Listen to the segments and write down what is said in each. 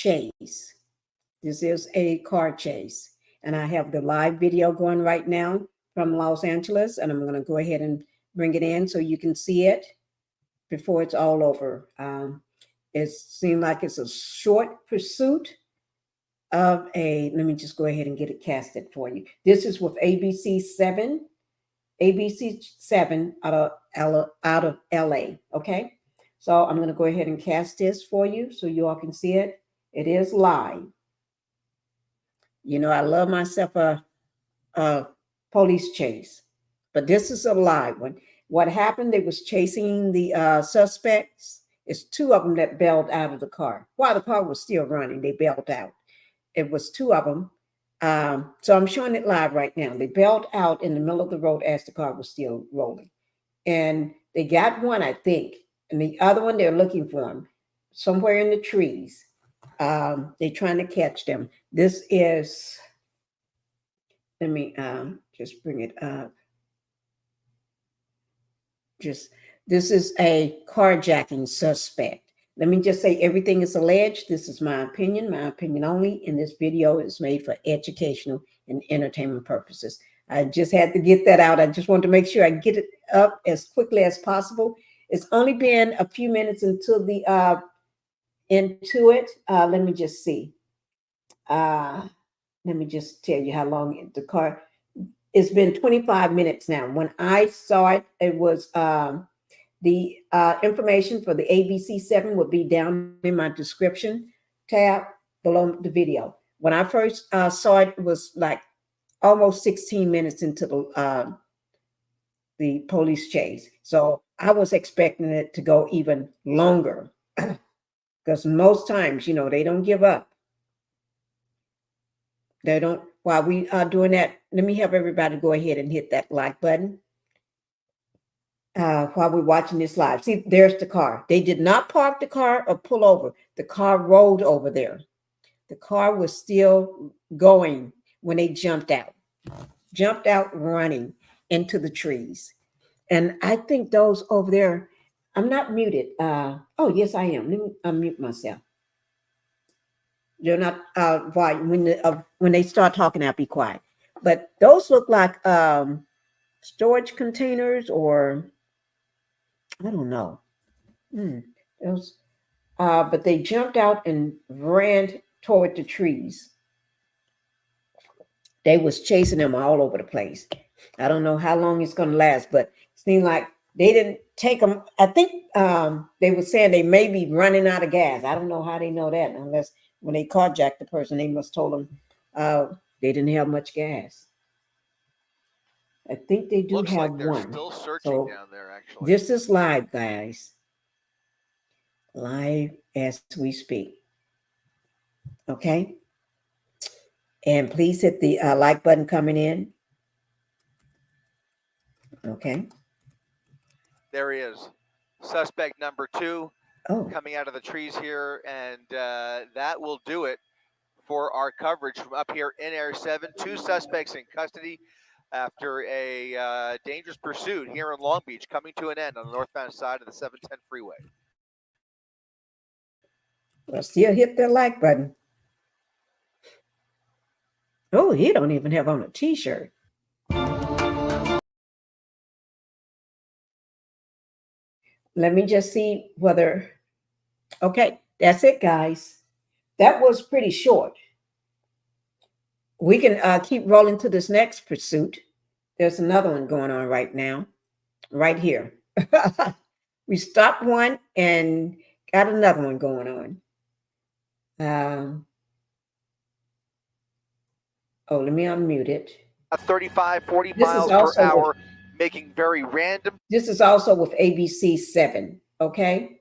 chase. This is a car chase. And I have the live video going right now from Los Angeles. And I'm going to go ahead and bring it in so you can see it before it's all over. It seemed like it's a short pursuit of let me just go ahead and get it casted for you. This is with ABC7 out of LA. Okay. So I'm going to go ahead and cast this for you so you all can see it. It is live. You know, I love myself a police chase, but this is a live one. What happened? They was chasing the suspects. It's two of them that bailed out of the car. While the car was still running, they bailed out. It was two of them. So I'm showing it live right now. They bailed out in the middle of the road as the car was still rolling. And they got one, I think. And the other one, they're looking for him somewhere in the trees. They're trying to catch them. This is, let me just bring it up. This is a carjacking suspect. Let me just say everything is alleged. This is my opinion only. And this video is made for educational and entertainment purposes. I just had to get that out. I just want to make sure I get it up as quickly as possible. It's only been a few minutes into it. Let me just see. Let me just tell you how long the car. It's been 25 minutes now. When I saw it, it was the information for the ABC7 will be down in my description tab below the video. When I first saw it, it was like almost 16 minutes into the police chase. So I was expecting it to go even longer because most times, you know, they don't give up. They don't. While we are doing that, let me have everybody go ahead and hit that like button while we're watching this live. See, there's the car. They did not park the car or pull over. The car rolled over there. The car was still going when they jumped out running into the trees. And I think those over there, I'm not muted. Oh, yes, I am. Let me unmute myself. You're not when they start talking, I'll be quiet. But those look like storage containers, or I don't know. Those, but they jumped out and ran toward the trees. They was chasing them all over the place. I don't know how long it's going to last, but it seemed like they didn't take them. I think they were saying they may be running out of gas. I don't know how they know that, unless when they carjacked the person, they must told them they didn't have much gas. I think they do have like they're one. Still searching down there, actually. This is live, guys. Live as we speak. Okay. And please hit the like button coming in. Okay. There he is. Suspect number 2 coming out of the trees here. And that will do it for our coverage from up here in Area 7. 2 suspects in custody after a dangerous pursuit here in Long Beach, coming to an end on the northbound side of the 710 freeway. Well, still hit the like button. Oh, he don't even have on a t-shirt. Let me just see whether, okay, that's it, guys. That was pretty short. We can keep rolling to this next pursuit. There's another one going on right now, right here. We stopped one and got another one going on. Oh, let me unmute it. 35, 40 miles per hour, making very random. This is also with ABC7, okay?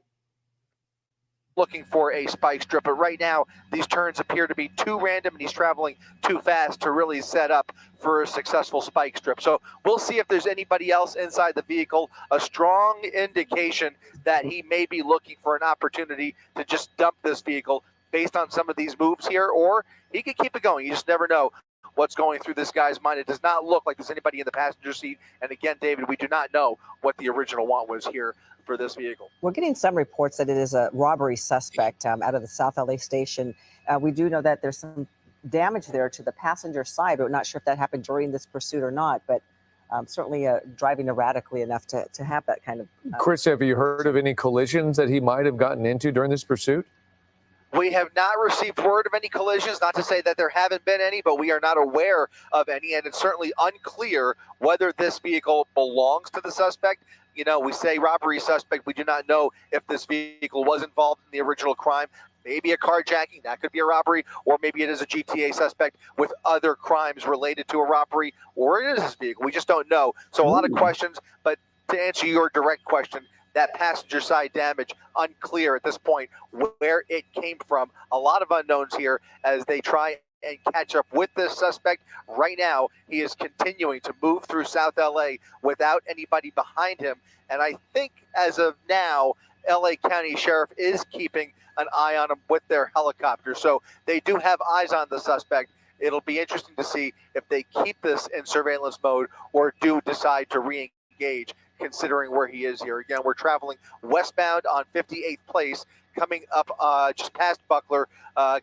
Looking for a spike strip, but right now these turns appear to be too random and he's traveling too fast to really set up for a successful spike strip. So we'll see if there's anybody else inside the vehicle, a strong indication that he may be looking for an opportunity to just dump this vehicle based on some of these moves here, or he could keep it going. You just never know what's going through this guy's mind. It does not look like there's anybody in the passenger seat. And again, David, we do not know what the original want was here for this vehicle. We're getting some reports that it is a robbery suspect out of the South LA station. We do know that there's some damage there to the passenger side. We're not sure if that happened during this pursuit or not, but certainly driving erratically enough to have that kind of... Chris, have you heard of any collisions that he might have gotten into during this pursuit? We have not received word of any collisions, not to say that there haven't been any, but we are not aware of any, and it's certainly unclear whether this vehicle belongs to the suspect. You know, we say robbery suspect. We do not know if this vehicle was involved in the original crime. Maybe a carjacking, that could be a robbery, or maybe it is a GTA suspect with other crimes related to a robbery, or it is this vehicle. We just don't know. So a lot of questions, but to answer your direct question, that passenger side damage, unclear at this point where it came from. A lot of unknowns here as they try and catch up with this suspect. Right now, he is continuing to move through South LA without anybody behind him. And I think as of now, LA County Sheriff is keeping an eye on him with their helicopter. So they do have eyes on the suspect. It'll be interesting to see if they keep this in surveillance mode or do decide to re-engage, considering where he is here. Again, we're traveling westbound on 58th Place, coming up just past Buckler,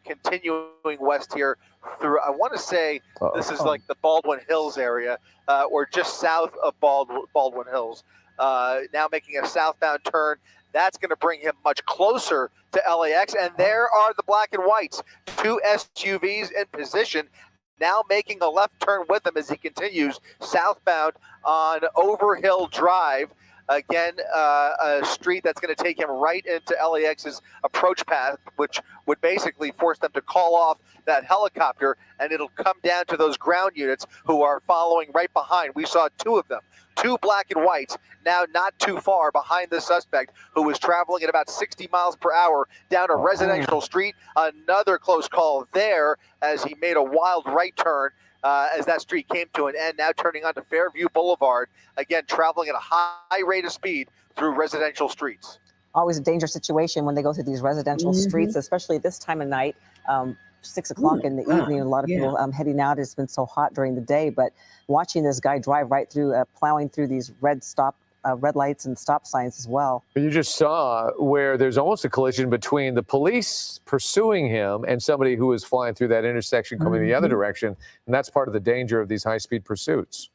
continuing west here through, I want to say this is like the Baldwin Hills area, or just south of Baldwin Hills. Now making a southbound turn. That's going to bring him much closer to LAX. And there are the black and whites, two SUVs in position, now making a left turn with him as he continues southbound on Overhill Drive. Again, a street that's going to take him right into LAX's approach path, which would basically force them to call off that helicopter, and it'll come down to those ground units who are following right behind. We saw two of them, two black and whites, now not too far behind the suspect, who was traveling at about 60 miles per hour down a residential street. Another close call there as he made a wild right turn as that street came to an end, now turning onto Fairview Boulevard, again traveling at a high rate of speed through residential streets. Always a dangerous situation when they go through these residential streets, especially this time of night, 6 o'clock in the evening. A lot of people heading out. It's been so hot during the day, but watching this guy drive right through, plowing through these red lights and stop signs as well. You just saw where there's almost a collision between the police pursuing him and somebody who is flying through that intersection coming the other direction. And that's part of the danger of these high-speed pursuits.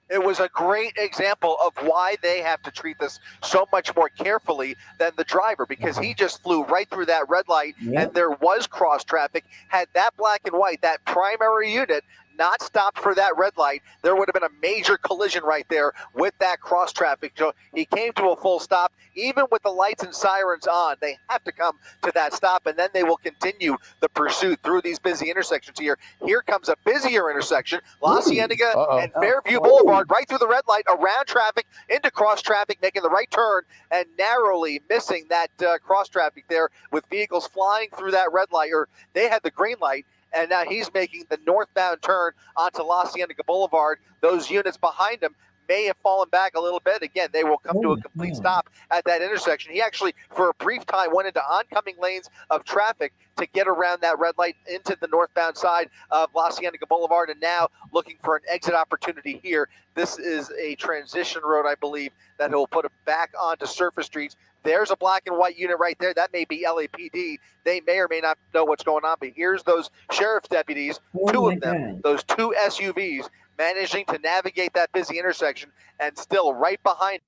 It was a great example of why they have to treat this so much more carefully than the driver, because he just flew right through that red light and there was cross traffic. Had that black and white, that primary unit, not stopped for that red light, there would have been a major collision right there with that cross traffic. So he came to a full stop. Even with the lights and sirens on, they have to come to that stop, and then they will continue the pursuit through these busy intersections here. Here comes a busier intersection, La Cienega and Fairview Boulevard, right through the red light, around traffic, into cross traffic, making the right turn, and narrowly missing that cross traffic there with vehicles flying through that red light, or they had the green light. And now he's making the northbound turn onto La Cienega Boulevard. Those units behind him may have fallen back a little bit. Again, they will come to a complete stop at that intersection. He actually, for a brief time, went into oncoming lanes of traffic to get around that red light into the northbound side of La Cienega Boulevard, and now looking for an exit opportunity here. This is a transition road, I believe, that will put him back onto surface streets. There's a black and white unit right there. That may be LAPD. They may or may not know what's going on, but here's those sheriff's deputies, two of them, those two SUVs, managing to navigate that busy intersection and still right behind.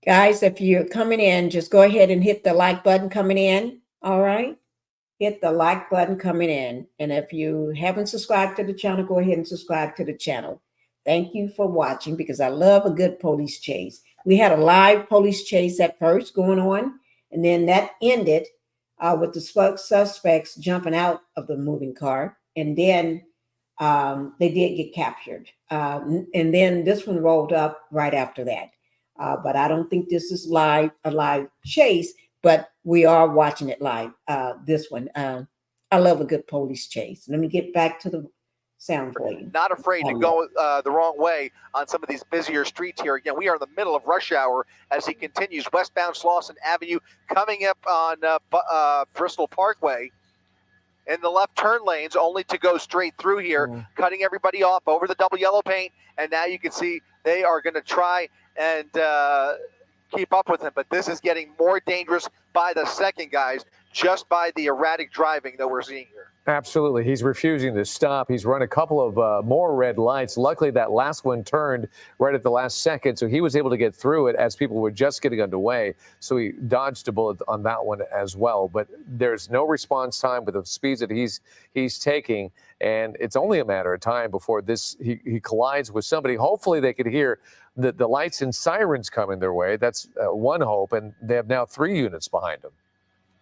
Guys, if you're coming in, just go ahead and hit the like button coming in. All right. Hit the like button coming in. And if you haven't subscribed to the channel, go ahead and subscribe to the channel. Thank you for watching, because I love a good police chase. We had a live police chase at first going on, and then that ended with the suspects jumping out of the moving car, and then they did get captured. And then this one rolled up right after that. But I don't think this is a live chase, but we are watching it live, this one. I love a good police chase. Let me get back to the sound for you. Not afraid to go the wrong way on some of these busier streets here. Again, we are in the middle of rush hour as he continues westbound Slauson Avenue, coming up on Bristol Parkway. in the left turn lanes, only to go straight through here, cutting everybody off over the double yellow paint. And now you can see they are going to try and keep up with him. But this is getting more dangerous by the second, guys, just by the erratic driving that we're seeing here. Absolutely. He's refusing to stop. He's run a couple of more red lights. Luckily, that last one turned right at the last second, so he was able to get through it as people were just getting underway. So he dodged a bullet on that one as well. But there's no response time with the speeds that he's taking, and it's only a matter of time before he collides with somebody. Hopefully, they could hear the lights and sirens coming their way. That's one hope, and they have now 3 units behind him.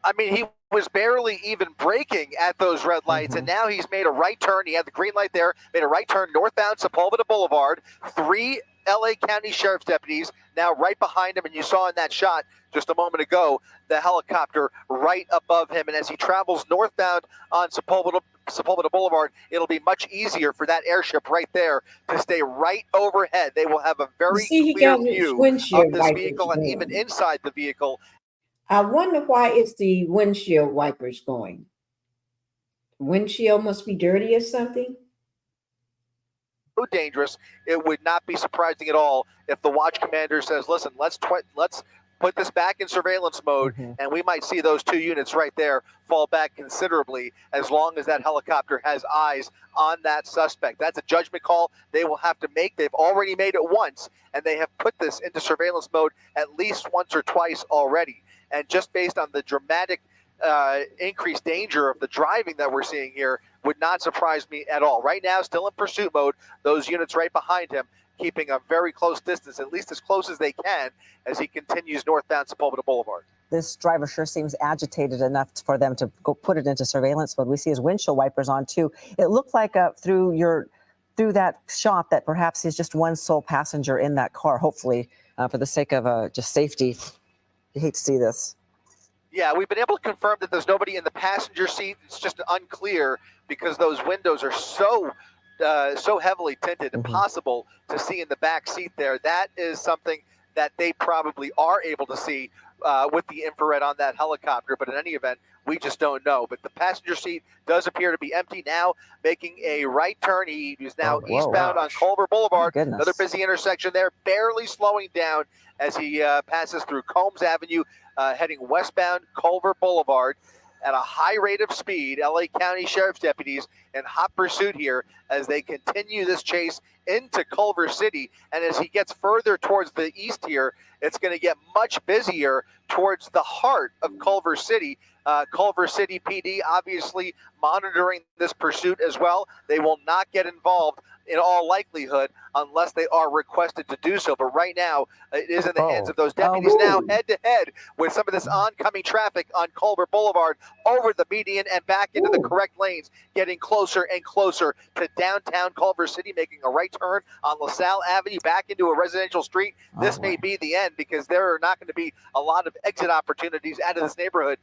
I mean, he was barely even braking at those red lights, and now he's made a right turn. He had the green light there, made a right turn northbound Sepulveda Boulevard. 3 LA County Sheriff's deputies now right behind him, and you saw in that shot just a moment ago the helicopter right above him. And as he travels northbound on Sepulveda Boulevard, it'll be much easier for that airship right there to stay right overhead. They will have a very clear view of this vehicle and even inside the vehicle. I wonder why it's the windshield wipers going. Windshield must be dirty or something. So dangerous. It would not be surprising at all if the watch commander says, listen, let's put this back in surveillance mode, and we might see those 2 units right there fall back considerably as long as that helicopter has eyes on that suspect. That's a judgment call they will have to make. They've already made it once, and they have put this into surveillance mode at least once or twice already. And just based on the dramatic increased danger of the driving that we're seeing here, would not surprise me at all. Right now, still in pursuit mode, those units right behind him, keeping a very close distance, at least as close as they can, as he continues northbound Sepulveda Boulevard. This driver sure seems agitated enough for them to go put it into surveillance mode. We see his windshield wipers on, too. It looked like through that shot that perhaps he's just one sole passenger in that car, hopefully, for the sake of just safety. You hate to see this. Yeah, we've been able to confirm that there's nobody in the passenger seat. It's just unclear because those windows are so heavily tinted, impossible to see in the back seat there. That is something that they probably are able to see with the infrared on that helicopter. But in any event, we just don't know. But the passenger seat does appear to be empty now, making a right turn. He is now eastbound on Culver Boulevard. Another busy intersection there, barely slowing down as he passes through Combs Avenue, heading westbound Culver Boulevard at a high rate of speed. LA County Sheriff's deputies in hot pursuit here as they continue this chase into Culver City. And as he gets further towards the east here, it's going to get much busier towards the heart of Culver City. Culver City PD obviously monitoring this pursuit as well. They will not get involved in all likelihood unless they are requested to do so. But right now, it is in the hands of those deputies now head-to-head with some of this oncoming traffic on Culver Boulevard over the median and back into the correct lanes, getting closer and closer to downtown Culver City, making a right turn on LaSalle Avenue back into a residential street. This may be the end because there are not going to be a lot of exit opportunities out of this neighborhood.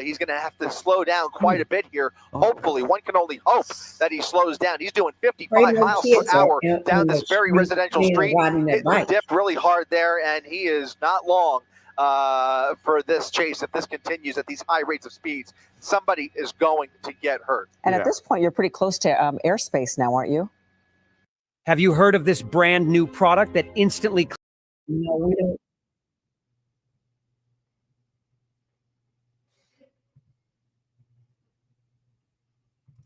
He's going to have to slow down quite a bit here. Hopefully, one can only hope that he slows down. He's doing 55 miles per hour down this very residential street. It dipped really hard there, and he is not long for this chase. If this continues at these high rates of speeds, somebody is going to get hurt. And at this point, you're pretty close to airspace now, aren't you? Have you heard of this brand new product that instantly... No, we don't.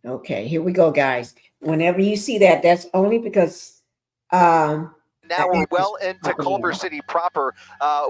Okay, here we go, guys. Whenever you see that, that's only because now we're well into Culver City proper,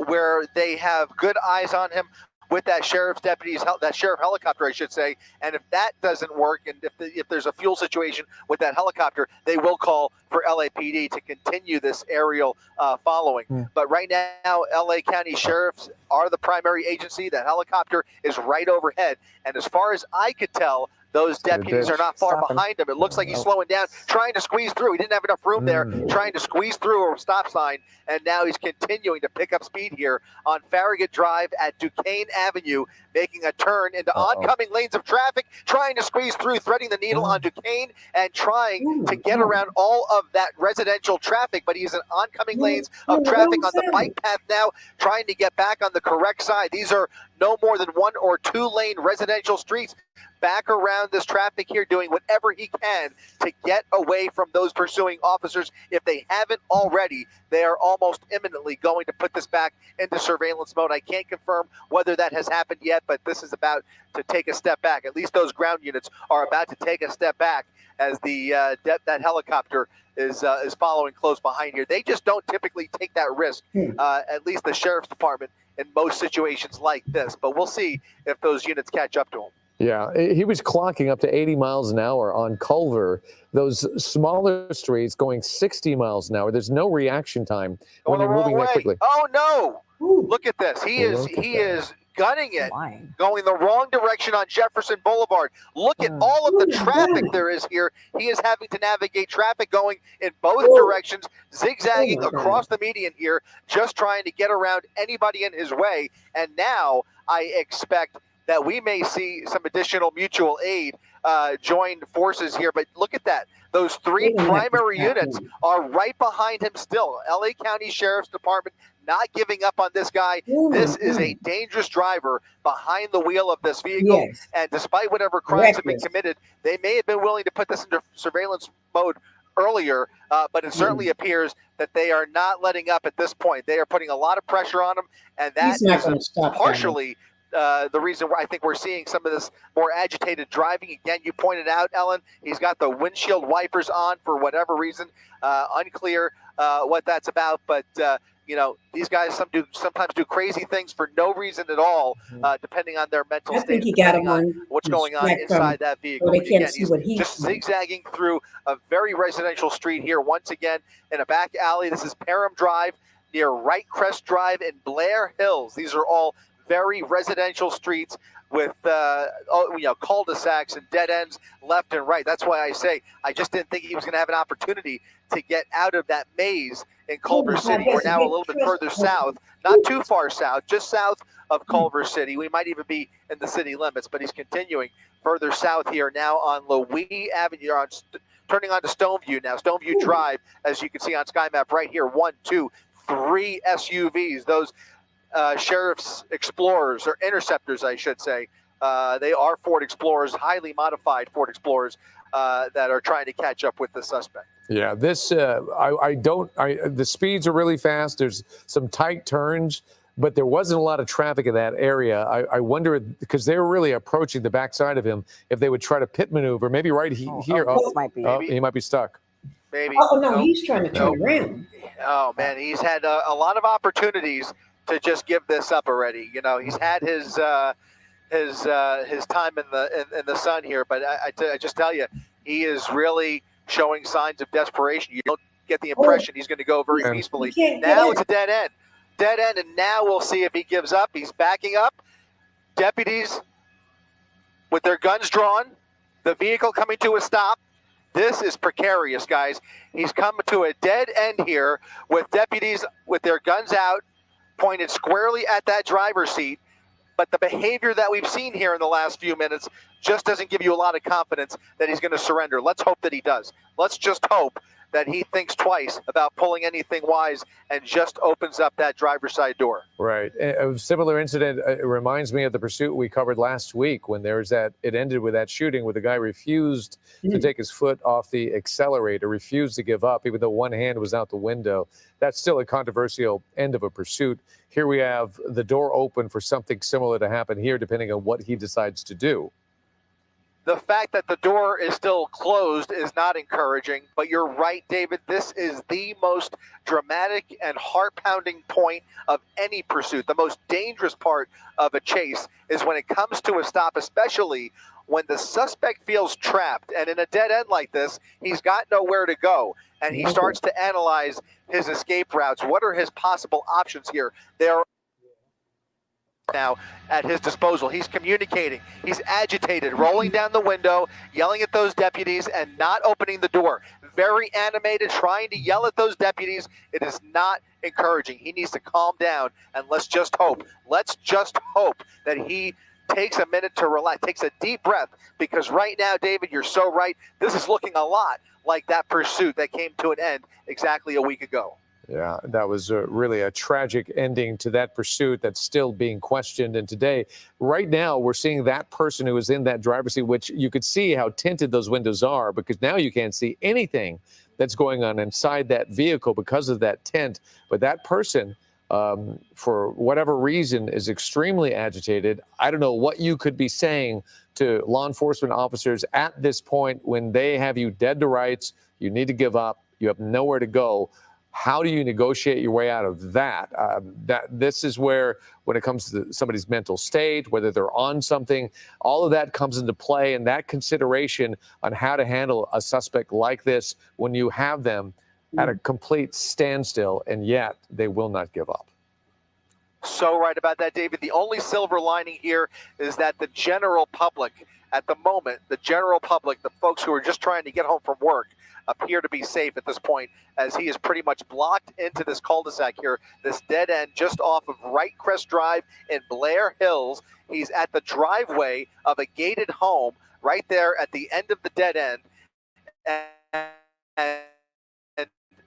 where they have good eyes on him with that sheriff helicopter, I should say. And if that doesn't work, and if there's a fuel situation with that helicopter, they will call for LAPD to continue this aerial following. But right now, LA County sheriffs are the primary agency. That helicopter is right overhead. And as far as I could tell, those deputies are not far behind him. It looks like he's slowing down, trying to squeeze through. He didn't have enough room there, trying to squeeze through a stop sign, and now he's continuing to pick up speed here on Farragut Drive at Duquesne Avenue, making a turn into oncoming lanes of traffic, trying to squeeze through, threading the needle on Duquesne, and trying to get around all of that residential traffic, but he's in oncoming lanes of traffic on the bike path now, trying to get back on the correct side. These are no more than 1 or 2 lane residential streets. back around this traffic here, doing whatever he can to get away from those pursuing officers. If they haven't already, they are almost imminently going to put this back into surveillance mode. I can't confirm whether that has happened yet, but this is about to take a step back. At least those ground units are about to take a step back as that helicopter is following close behind here. They just don't typically take that risk, at least the sheriff's department, in most situations like this. But we'll see if those units catch up to him. Yeah, he was clocking up to 80 miles an hour on Culver. Those smaller streets going 60 miles an hour. There's no reaction time when they're moving that quickly. Oh, no. Look at this. He is gunning it, going the wrong direction on Jefferson Boulevard. Look at all of the traffic there is here. He is having to navigate traffic going in both directions, zigzagging across the median here, just trying to get around anybody in his way. And now I expect that we may see some additional mutual aid join forces here. But look at that. Those three primary units are right behind him still. LA County Sheriff's Department not giving up on this guy. This is a dangerous driver behind the wheel of this vehicle. And despite whatever crimes have been committed, they may have been willing to put this into surveillance mode earlier, but it certainly appears that they are not letting up at this point. They are putting a lot of pressure on him, and that is partially the reason why I think we're seeing some of this more agitated driving. Again, you pointed out, Ellen, he's got the windshield wipers on for whatever reason. Unclear what that's about, but you know, these guys sometimes do crazy things for no reason at all, depending on their mental state. I think he got him on what's going on inside that vehicle. They can't see he's what he's just zigzagging through a very residential street here, once again, in a back alley. This is Parham Drive near Wright Crest Drive and Blair Hills. These are all very residential streets with cul-de-sacs and dead ends left and right. That's why I say I just didn't think he was going to have an opportunity to get out of that maze in Culver City. We're now a little bit further south, not too far south, just south of Culver City. We might even be in the city limits, but he's continuing further south here now on Louis Avenue, turning onto Stoneview now. Stoneview Drive, as you can see on Sky Map right here, 1, 2, 3 SUVs. Those Sheriff's Explorers, or Interceptors, I should say. They are Ford Explorers, highly modified Ford Explorers that are trying to catch up with the suspect. Yeah, this the speeds are really fast. There's some tight turns, but there wasn't a lot of traffic in that area. I wonder, because they were really approaching the backside of him, if they would try to pit maneuver, maybe right here. He might be stuck. Maybe. Oh, no, he's trying to turn around. Oh, man, he's had a lot of opportunities to just give this up already. You know, he's had his time in the sun here, but I just tell you, he is really showing signs of desperation. You don't get the impression he's going to go very peacefully. Now it's a dead end, and now we'll see if he gives up. He's backing up. Deputies with their guns drawn, the vehicle coming to a stop. This is precarious, guys. He's come to a dead end here with deputies with their guns out, pointed squarely at that driver's seat. But the behavior that we've seen here in the last few minutes just doesn't give you a lot of confidence that he's going to surrender. Let's hope that he does. Let's just hope that he thinks twice about pulling anything wise and just opens up that driver's side door. Right. A similar incident reminds me of the pursuit we covered last week when there was that, it ended with that shooting where the guy refused to take his foot off the accelerator, refused to give up, even though one hand was out the window. That's still a controversial end of a pursuit. Here we have the door open for something similar to happen here, depending on what he decides to do. The fact that the door is still closed is not encouraging, but you're right, David. This is the most dramatic and heart-pounding point of any pursuit. The most dangerous part of a chase is when it comes to a stop, especially when the suspect feels trapped. And in a dead end like this, he's got nowhere to go. And he starts to analyze his escape routes. What are his possible options here? There are now at his disposal. He's communicating. He's agitated, rolling down the window, yelling at those deputies and not opening the door. Very animated, trying to yell at those deputies. It is not encouraging. He needs to calm down, and let's just hope that he takes a minute to relax, takes a deep breath, because right now, David, you're so right. This is looking a lot like that pursuit that came to an end exactly a week ago. Yeah, that was really a tragic ending to that pursuit that's still being questioned. And today, right now, we're seeing that person who was in that driver's seat, which you could see how tinted those windows are, because now you can't see anything that's going on inside that vehicle because of that tint. But that person, for whatever reason, is extremely agitated. I don't know what you could be saying to law enforcement officers at this point when they have you dead to rights. You need to give up. You have nowhere to go. How do you negotiate your way out of that? This is where, when it comes to somebody's mental state, whether they're on something, all of that comes into play, and that consideration on how to handle a suspect like this when you have them at a complete standstill, and yet they will not give up. So right about that, David. The only silver lining here is that the general public, at the moment, the general public, the folks who are just trying to get home from work, appear to be safe at this point, as he is pretty much blocked into this cul-de-sac here, this dead end just off of Wright Crest Drive in Blair Hills. He's at the driveway of a gated home right there at the end of the dead end, and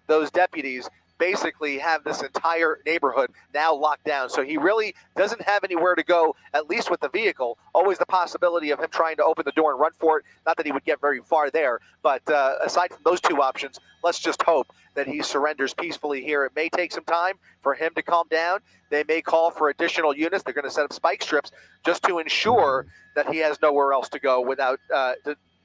those deputies basically have this entire neighborhood now locked down. So he really doesn't have anywhere to go, at least with the vehicle. Always the possibility of him trying to open the door and run for it. Not that he would get very far there, but aside from those two options, let's just hope that he surrenders peacefully here. It may take some time for him to calm down. They may call for additional units. They're going to set up spike strips just to ensure that he has nowhere else to go without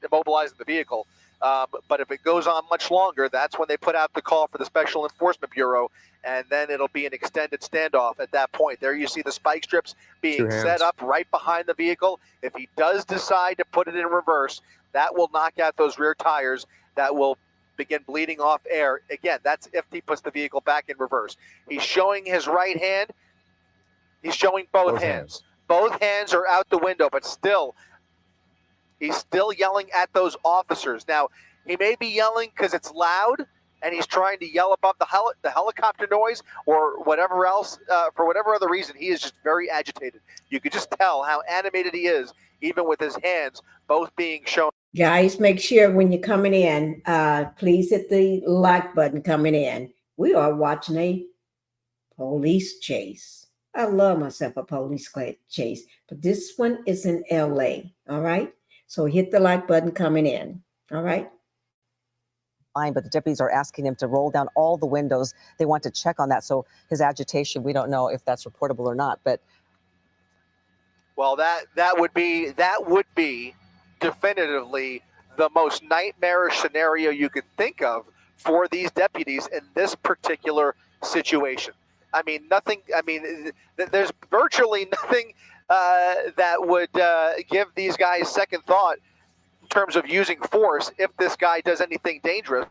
immobilizing the vehicle. But if it goes on much longer, that's when they put out the call for the Special Enforcement Bureau, and then it'll be an extended standoff at that point. There you see the spike strips being set up right behind the vehicle. If he does decide to put it in reverse, that will knock out those rear tires. That will begin bleeding off air. Again, that's if he puts the vehicle back in reverse. He's showing his right hand. He's showing both hands. Both hands are out the window, but still, he's still yelling at those officers. Now, he may be yelling because it's loud and he's trying to yell above the helicopter noise or whatever else. For whatever other reason, he is just very agitated. You could just tell how animated he is, even with his hands both being shown. Guys, make sure when you're coming in, please hit the like button coming in. We are watching a police chase. I love myself a police chase, but this one is in LA, all right? So hit the like button coming in, all right? But the deputies are asking him to roll down all the windows. They want to check on that. So his agitation, we don't know if that's reportable or not. But well, that would be definitively the most nightmarish scenario you could think of for these deputies in this particular situation. I mean, nothing. I mean, there's virtually nothing that would give these guys second thought in terms of using force if this guy does anything dangerous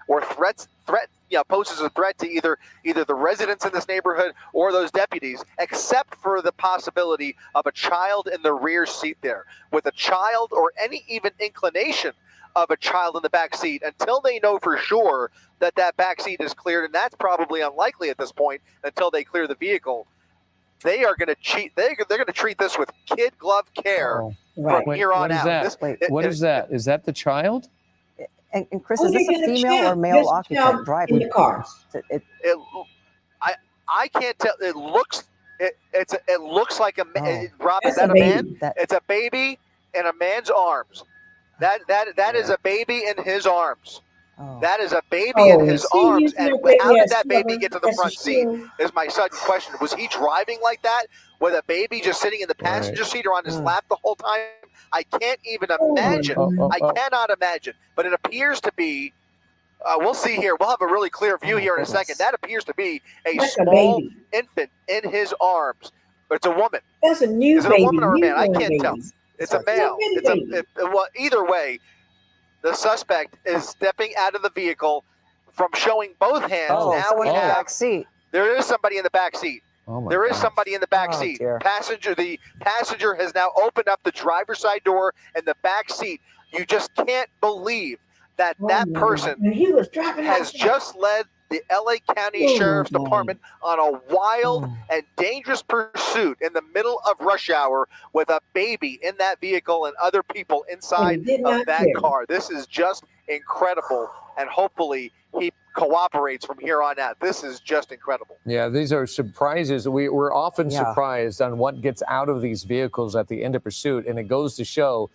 or poses a threat to either the residents in this neighborhood or those deputies, except for the possibility of a child in the rear seat there. With a child or any even inclination of a child in the back seat, until they know for sure that back seat is cleared, and that's probably unlikely at this point until they clear the vehicle, they are going to cheat. They're going to treat this with kid glove care from here on out. What is that? Is that the child? And Chris, is this a female or male occupant driving in the car? I can't tell. It looks like a man. Rob, is that a man? It's a baby in a man's arms. That is a baby in his arms. That is a baby in his arms. And how did that baby get to the front seat is my sudden question. Was he driving like that with a baby just sitting in the passenger seat or on his lap the whole time? I can't even imagine. I cannot imagine. But it appears to be, we'll see here. We'll have a really clear view here in a second. That appears to be a small infant in his arms. But it's a woman. That's a new baby. Is it a woman or a man? I can't tell. It's a male. Well, either way, the suspect is stepping out of the vehicle from showing both hands. Now we have back seat. There is somebody in the back seat. There is somebody in the back seat. Dear. The passenger has now opened up the driver's side door and the back seat. You just can't believe that person has just led the LA County Sheriff's Department on a wild and dangerous pursuit in the middle of rush hour with a baby in that vehicle and other people inside of that car. This is just incredible, and hopefully he cooperates from here on out. This is just incredible. Yeah, these are surprises. We're often surprised on what gets out of these vehicles at the end of pursuit, and it goes to show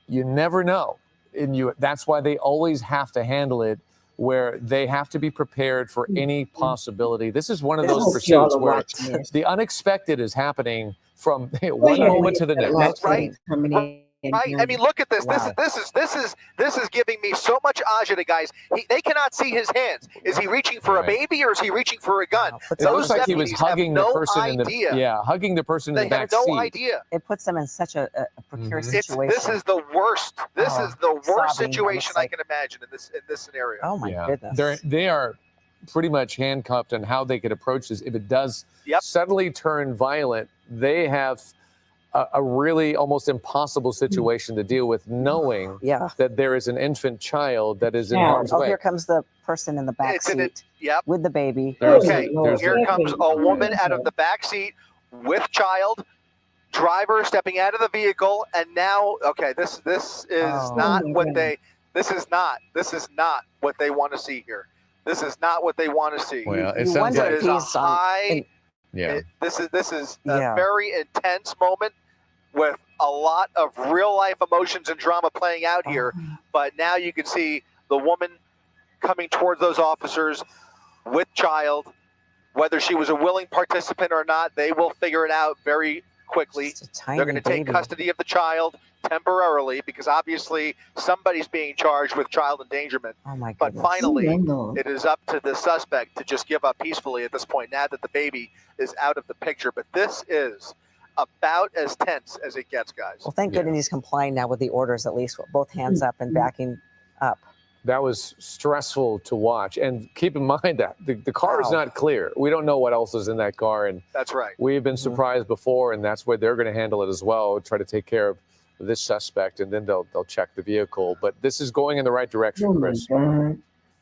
you never know. And that's why they always have to handle it where they have to be prepared for any possibility. This is one of those pursuits where the unexpected is happening from one moment to the next. That's right. Right. I mean, look at this. Wow. This is giving me so much agita, guys. They cannot see his hands. Is he reaching for a baby or is he reaching for a gun? Wow. It looks like he was hugging the person in the hugging the person in the back seat. They have no idea. It puts them in such a precarious situation. This is the worst. This is the worst situation I can imagine in this scenario. Oh my goodness. They are pretty much handcuffed on how they could approach this. If it does suddenly turn violent, they have a really almost impossible situation to deal with, knowing that there is an infant child that is in harm's way. Here comes the person in the back seat with the baby. Here comes a woman out of the back seat with child, driver stepping out of the vehicle, and now, this is not what they want to see here. This is not what they want to see. Well, it sounds like it is a high. This is a very intense moment with a lot of real life emotions and drama playing out here. But now you can see the woman coming towards those officers with child. Whether she was a willing participant or not, they will figure it out very quickly. They're going to take custody of the child temporarily because obviously somebody's being charged with child endangerment. Oh my goodness. But finally, it is up to the suspect to just give up peacefully at this point now that the baby is out of the picture. But this is about as tense as it gets, guys. Well, thank goodness he's complying now with the orders, at least with both hands up and backing up. That was stressful to watch. And keep in mind that the car is not clear. We don't know what else is in that car. And that's right. We've been surprised before, and that's where they're going to handle it as well, try to take care of this suspect, and then they'll check the vehicle. But this is going in the right direction, Chris.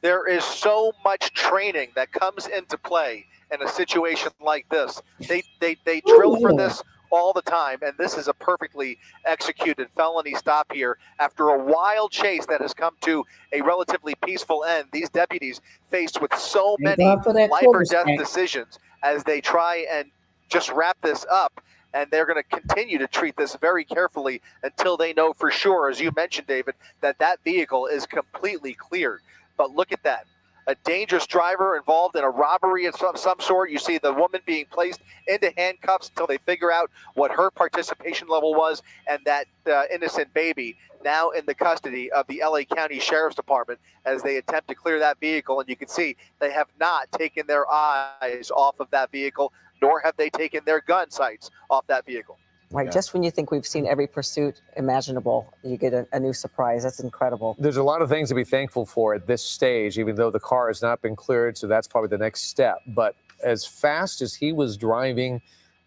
There is so much training that comes into play in a situation like this. They drill for this all the time, and this is a perfectly executed felony stop here after a wild chase that has come to a relatively peaceful end. These deputies faced with so many life or death decisions as they try and just wrap this up, and they're going to continue to treat this very carefully until they know for sure, as you mentioned, David, that that vehicle is completely cleared. But look at that. A dangerous driver involved in a robbery of some sort. You see the woman being placed into handcuffs until they figure out what her participation level was, and that innocent baby now in the custody of the LA County Sheriff's Department as they attempt to clear that vehicle. And you can see they have not taken their eyes off of that vehicle, nor have they taken their gun sights off that vehicle. Right, just when you think we've seen every pursuit imaginable, you get a new surprise. That's incredible. There's a lot of things to be thankful for at this stage, even though the car has not been cleared, so that's probably the next step. But as fast as he was driving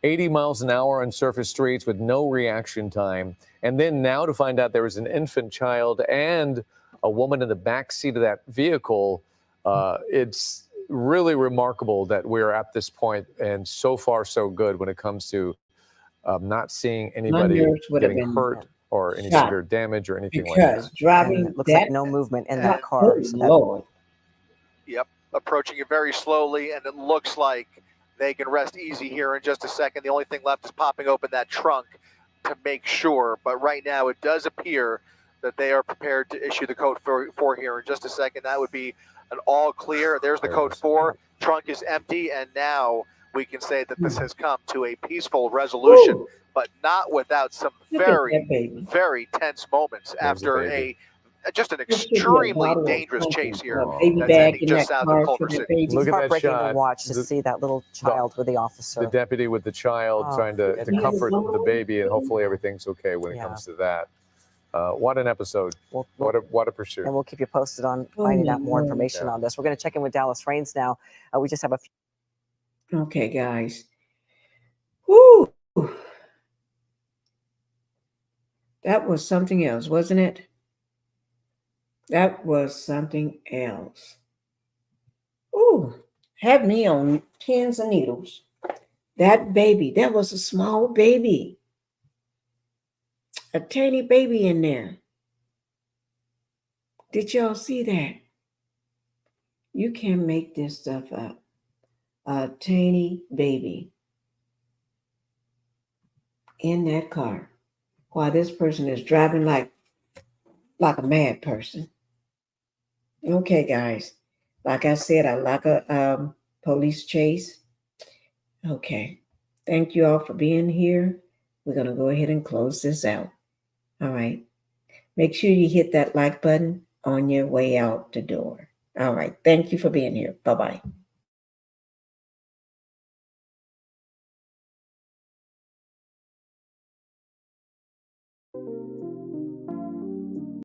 80 miles an hour on surface streets with no reaction time, and then now to find out there was an infant child and a woman in the back seat of that vehicle, it's really remarkable that we're at this point, and so far so good when it comes to not seeing anybody getting hurt or any severe damage or anything like that. Because driving it looks like no movement in that car. Lord. Yep, approaching it very slowly, and it looks like they can rest easy here in just a second. The only thing left is popping open that trunk to make sure. But right now, it does appear that they are prepared to issue the code 4 here in just a second. That would be an all clear. There's the code 4. Trunk is empty, and now we can say that this has come to a peaceful resolution, but not without some very, very tense moments after just an extremely dangerous chase here. That's ending just south of Culver City. Look at that shot. To watch to see that little child with the officer. The deputy with the child trying to comfort the baby, and hopefully everything's okay when it comes to that. What an episode. What a pursuit. And we'll keep you posted on finding out more information on this. We're going to check in with Dallas Raines now. We just have a few. Okay, guys. Woo! That was something else, wasn't it? That was something else. Ooh, had me on pins and needles. That baby, that was a small baby. A tiny baby in there. Did y'all see that? You can't make this stuff up. A tiny baby in that car while this person is driving like a mad person. Okay, guys. Like I said, I like a police chase. Okay. Thank you all for being here. We're going to go ahead and close this out. All right. Make sure you hit that like button on your way out the door. All right. Thank you for being here. Bye-bye.